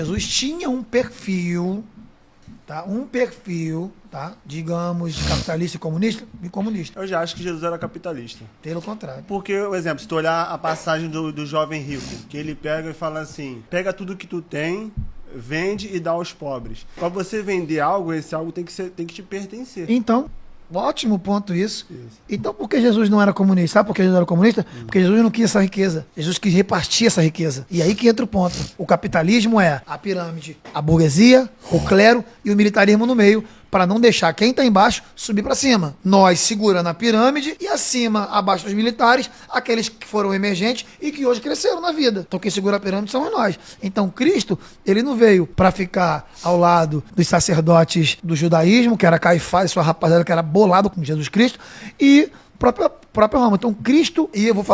Jesus tinha um perfil, tá? Tá? Digamos, de capitalista e comunista. Eu já acho que Jesus era capitalista. Pelo contrário. Porque, por exemplo, se tu olhar a passagem do jovem rico, que ele pega e fala assim, pega tudo que tu tem, vende e dá aos pobres. Para você vender algo, esse algo tem que te pertencer. Então, ótimo ponto isso. Então, por que Jesus não era comunista? Sabe por que Jesus era comunista? Porque Jesus não quis essa riqueza. Jesus quis repartir essa riqueza. E aí que entra o ponto. O capitalismo é a pirâmide, a burguesia, o clero e o militarismo no meio, para não deixar quem está embaixo subir para cima. Nós segurando a pirâmide e acima, abaixo dos militares, aqueles que foram emergentes e que hoje cresceram na vida. Então quem segura a pirâmide somos nós. Então Cristo, ele não veio para ficar ao lado dos sacerdotes do judaísmo, que era Caifás e sua rapaziada que era bolado com Jesus Cristo, e próprio Roma. Então Cristo, e eu vou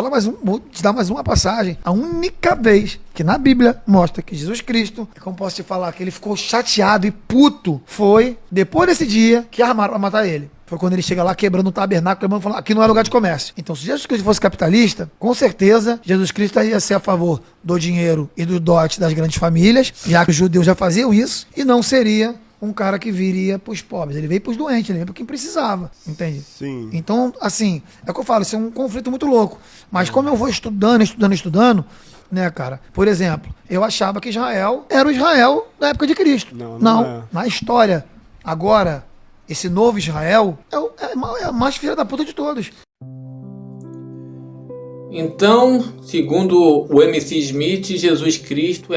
te dar mais uma passagem, a única vez que na Bíblia mostra que Jesus Cristo, como posso te falar, que ele ficou chateado e puto, foi depois desse dia que armaram para matar ele. Foi quando ele chega lá quebrando o tabernáculo, falando, aqui não é lugar de comércio. Então, se Jesus Cristo fosse capitalista, com certeza Jesus Cristo ia ser a favor do dinheiro e do dote das grandes famílias, já que os judeus já faziam isso, e não seria um cara que viria para os pobres. Ele veio para os doentes, ele veio para quem precisava, entende? Sim. Então, assim, é o que eu falo, isso é um conflito muito louco. Mas como eu vou estudando, né, cara? Por exemplo, eu achava que Israel era o Israel da época de Cristo. Não é. Na história, agora, esse novo Israel é a mais filha da puta de todos. Então, segundo o MC Smith, Jesus Cristo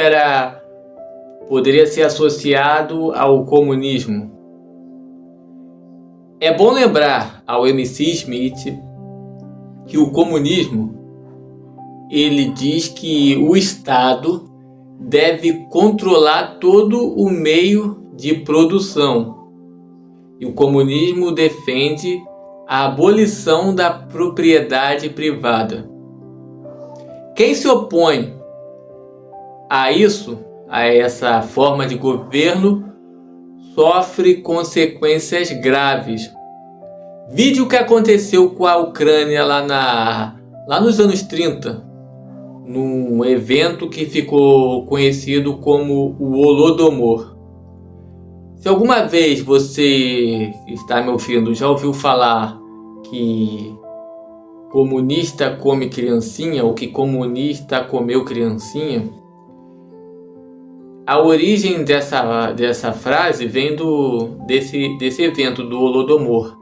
poderia ser associado ao comunismo. É bom lembrar ao MC Smith que o comunismo, ele diz que o Estado deve controlar todo o meio de produção. E o comunismo defende a abolição da propriedade privada. Quem se opõe a isso, a essa forma de governo, sofre consequências graves. Vide o que aconteceu com a Ucrânia lá nos anos 30, num evento que ficou conhecido como o Holodomor. Se alguma vez você que está me ouvindo já ouviu falar que comunista come criancinha ou que comunista comeu criancinha, a origem dessa frase vem desse evento do Holodomor,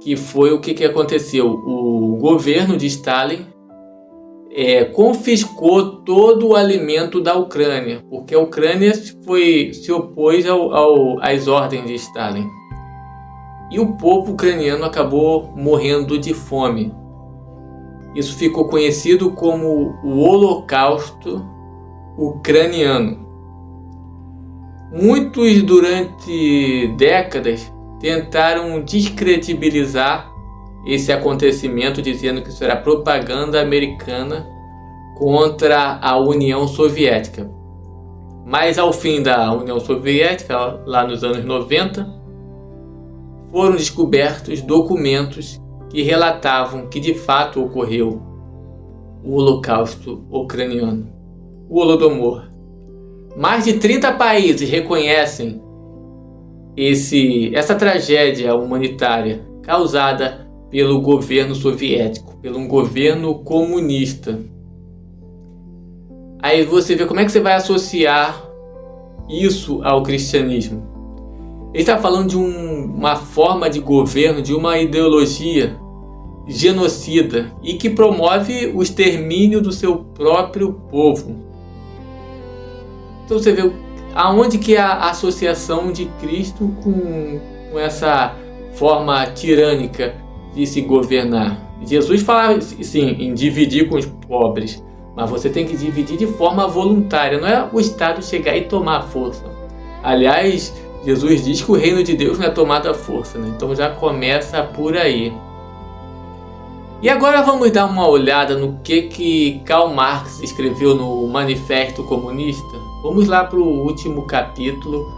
que foi o que aconteceu. O governo de Stalin confiscou todo o alimento da Ucrânia, porque a Ucrânia se opôs às ordens de Stalin. E o povo ucraniano acabou morrendo de fome. Isso ficou conhecido como o Holocausto Ucraniano. Muitos, durante décadas, tentaram descredibilizar esse acontecimento, dizendo que isso era propaganda americana contra a União Soviética. Mas ao fim da União Soviética, lá nos anos 90, foram descobertos documentos que relatavam que de fato ocorreu o Holocausto Ucraniano, o Holodomor. Mais de 30 países reconhecem essa tragédia humanitária causada pelo governo soviético, pelo um governo comunista. Aí você vê como é que você vai associar isso ao cristianismo. Ele está falando de uma forma de governo, de uma ideologia genocida e que promove o extermínio do seu próprio povo. Então você vê aonde que é a associação de Cristo com essa forma tirânica de se governar. Jesus fala, sim, em dividir com os pobres, mas você tem que dividir de forma voluntária, não é o Estado chegar e tomar a força. Aliás, Jesus diz que o reino de Deus não é tomado à força, né? Então já começa por aí. E agora vamos dar uma olhada no que Karl Marx escreveu no Manifesto Comunista. Vamos lá para o último capítulo.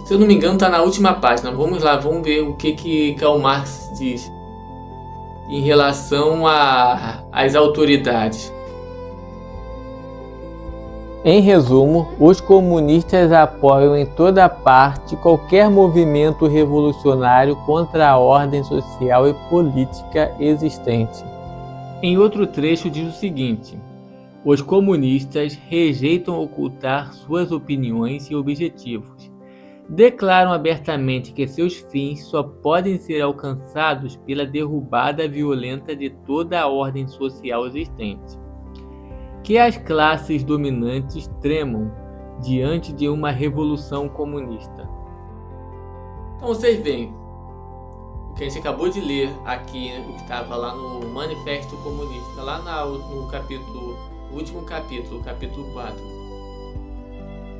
Se eu não me engano, está na última página. Vamos lá, vamos ver o que Karl Marx diz em relação às autoridades. Em resumo, os comunistas apoiam em toda parte qualquer movimento revolucionário contra a ordem social e política existente. Em outro trecho diz o seguinte: os comunistas rejeitam ocultar suas opiniões e objetivos. Declaram abertamente que seus fins só podem ser alcançados pela derrubada violenta de toda a ordem social existente. Que as classes dominantes tremam diante de uma revolução comunista. Então vocês veem, o que a gente acabou de ler aqui, o que estava lá no Manifesto Comunista, lá no capítulo, último capítulo, capítulo 4.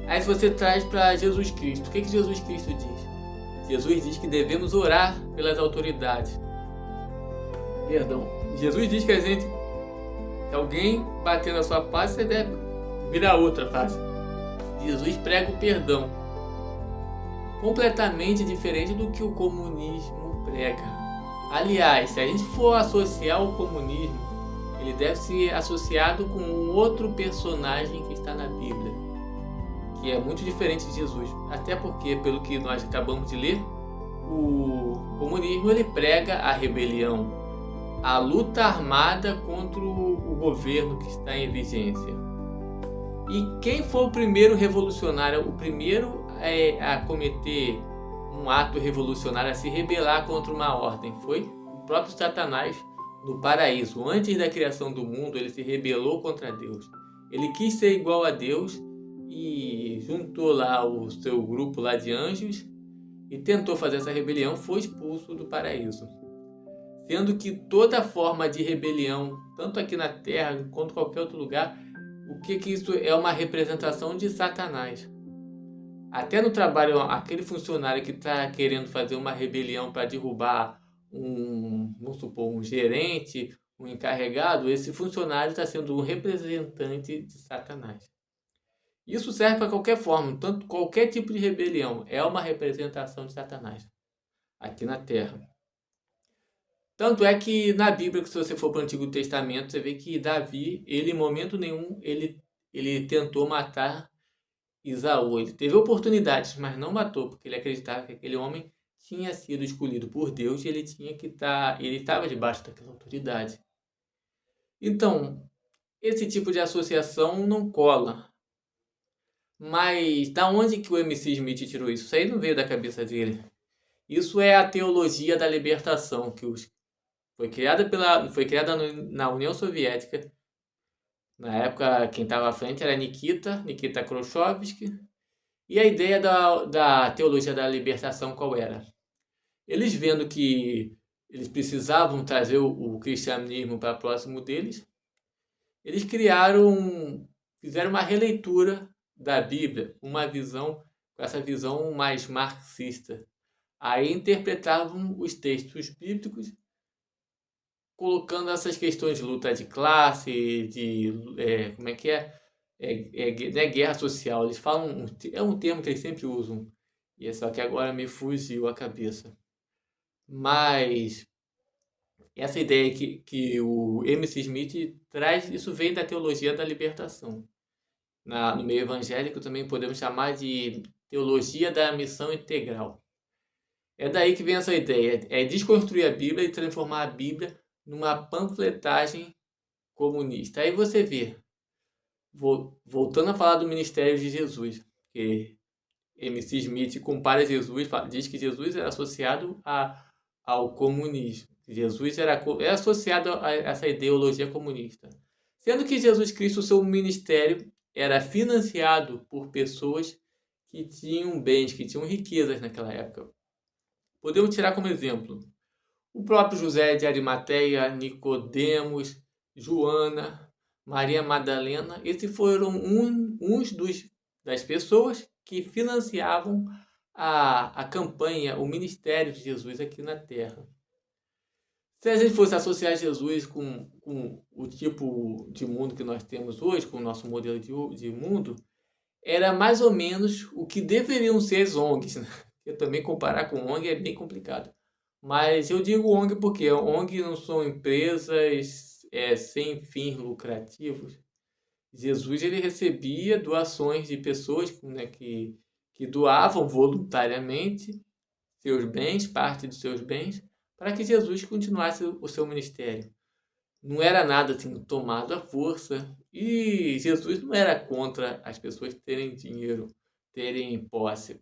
Aí você traz para Jesus Cristo. O que Jesus Cristo diz? Jesus diz que devemos orar pelas autoridades. Perdão. Jesus diz que a gente, se alguém bater na sua face, você deve virar outra face. Jesus prega o perdão. Completamente diferente do que o comunismo prega. Aliás, se a gente for associar o comunismo, ele deve ser associado com um outro personagem que está na Bíblia, que é muito diferente de Jesus. Até porque, pelo que nós acabamos de ler, o comunismo ele prega a rebelião, a luta armada contra o governo que está em vigência. E quem foi o primeiro revolucionário, o primeiro a cometer um ato revolucionário, a se rebelar contra uma ordem? Foi o próprio Satanás no paraíso. Antes da criação do mundo, ele se rebelou contra Deus. Ele quis ser igual a Deus e juntou lá o seu grupo lá de anjos e tentou fazer essa rebelião, foi expulso do paraíso. Sendo que toda forma de rebelião, tanto aqui na Terra quanto em qualquer outro lugar, o que isso é? Uma representação de Satanás. Até no trabalho, aquele funcionário que está querendo fazer uma rebelião para derrubar vamos supor, um gerente, um encarregado, esse funcionário está sendo um representante de Satanás. Isso serve para qualquer forma, tanto qualquer tipo de rebelião é uma representação de Satanás aqui na Terra. Tanto é que na Bíblia, se você for para o Antigo Testamento, você vê que Davi, ele em momento nenhum, ele tentou matar Esaú. Ele teve oportunidades, mas não matou, porque ele acreditava que aquele homem tinha sido escolhido por Deus e ele estava debaixo daquela autoridade. Então, esse tipo de associação não cola. Mas da onde que o MC Smith tirou isso? Isso aí não veio da cabeça dele. Isso é a teologia da libertação, que foi criada na União Soviética. Na época, quem estava à frente era Nikita Khrushchev. E a ideia da teologia da libertação qual era? Eles vendo que eles precisavam trazer o cristianismo para próximo deles, eles fizeram uma releitura da Bíblia, com essa visão mais marxista. Aí interpretavam os textos bíblicos, colocando essas questões de luta de classe, não é guerra social. Eles falam, é um termo que eles sempre usam, e é só que agora me fugiu a cabeça. Mas essa ideia que o MC Smith traz, isso vem da teologia da libertação. No meio evangélico também podemos chamar de teologia da missão integral. É daí que vem essa ideia, é desconstruir a Bíblia e transformar a Bíblia numa panfletagem comunista. Aí você vê, voltando a falar do ministério de Jesus, que MC Smith compara Jesus, diz que Jesus era associado ao comunismo. Jesus era associado a essa ideologia comunista. Sendo que Jesus Cristo, seu ministério, era financiado por pessoas que tinham bens, que tinham riquezas naquela época. Podemos tirar como exemplo o próprio José de Arimateia, Nicodemos, Joana, Maria Madalena. Esses foram uns das pessoas que financiavam a campanha, o ministério de Jesus aqui na Terra. Se a gente fosse associar Jesus com o tipo de mundo que nós temos hoje, com o nosso modelo de mundo, era mais ou menos o que deveriam ser as ONGs, né? Porque também comparar com ONG é bem complicado. Mas eu digo ONG porque ONG não são empresas sem fins lucrativos. Jesus ele recebia doações de pessoas, né, que doavam voluntariamente seus bens, parte dos seus bens, para que Jesus continuasse o seu ministério. Não era nada assim tomado à força, e Jesus não era contra as pessoas terem dinheiro, terem posse.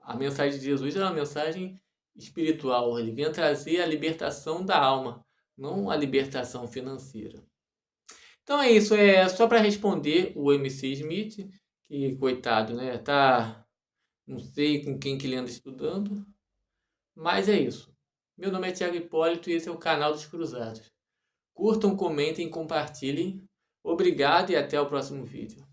A mensagem de Jesus era uma mensagem espiritual, ele vinha trazer a libertação da alma, não a libertação financeira. Então é isso, é só para responder o MC Smith, que coitado, né? Tá, não sei com quem que ele anda estudando, mas é isso. Meu nome é Thiago Hipólito e esse é o canal dos Cruzados. Curtam, comentem, compartilhem. Obrigado e até o próximo vídeo.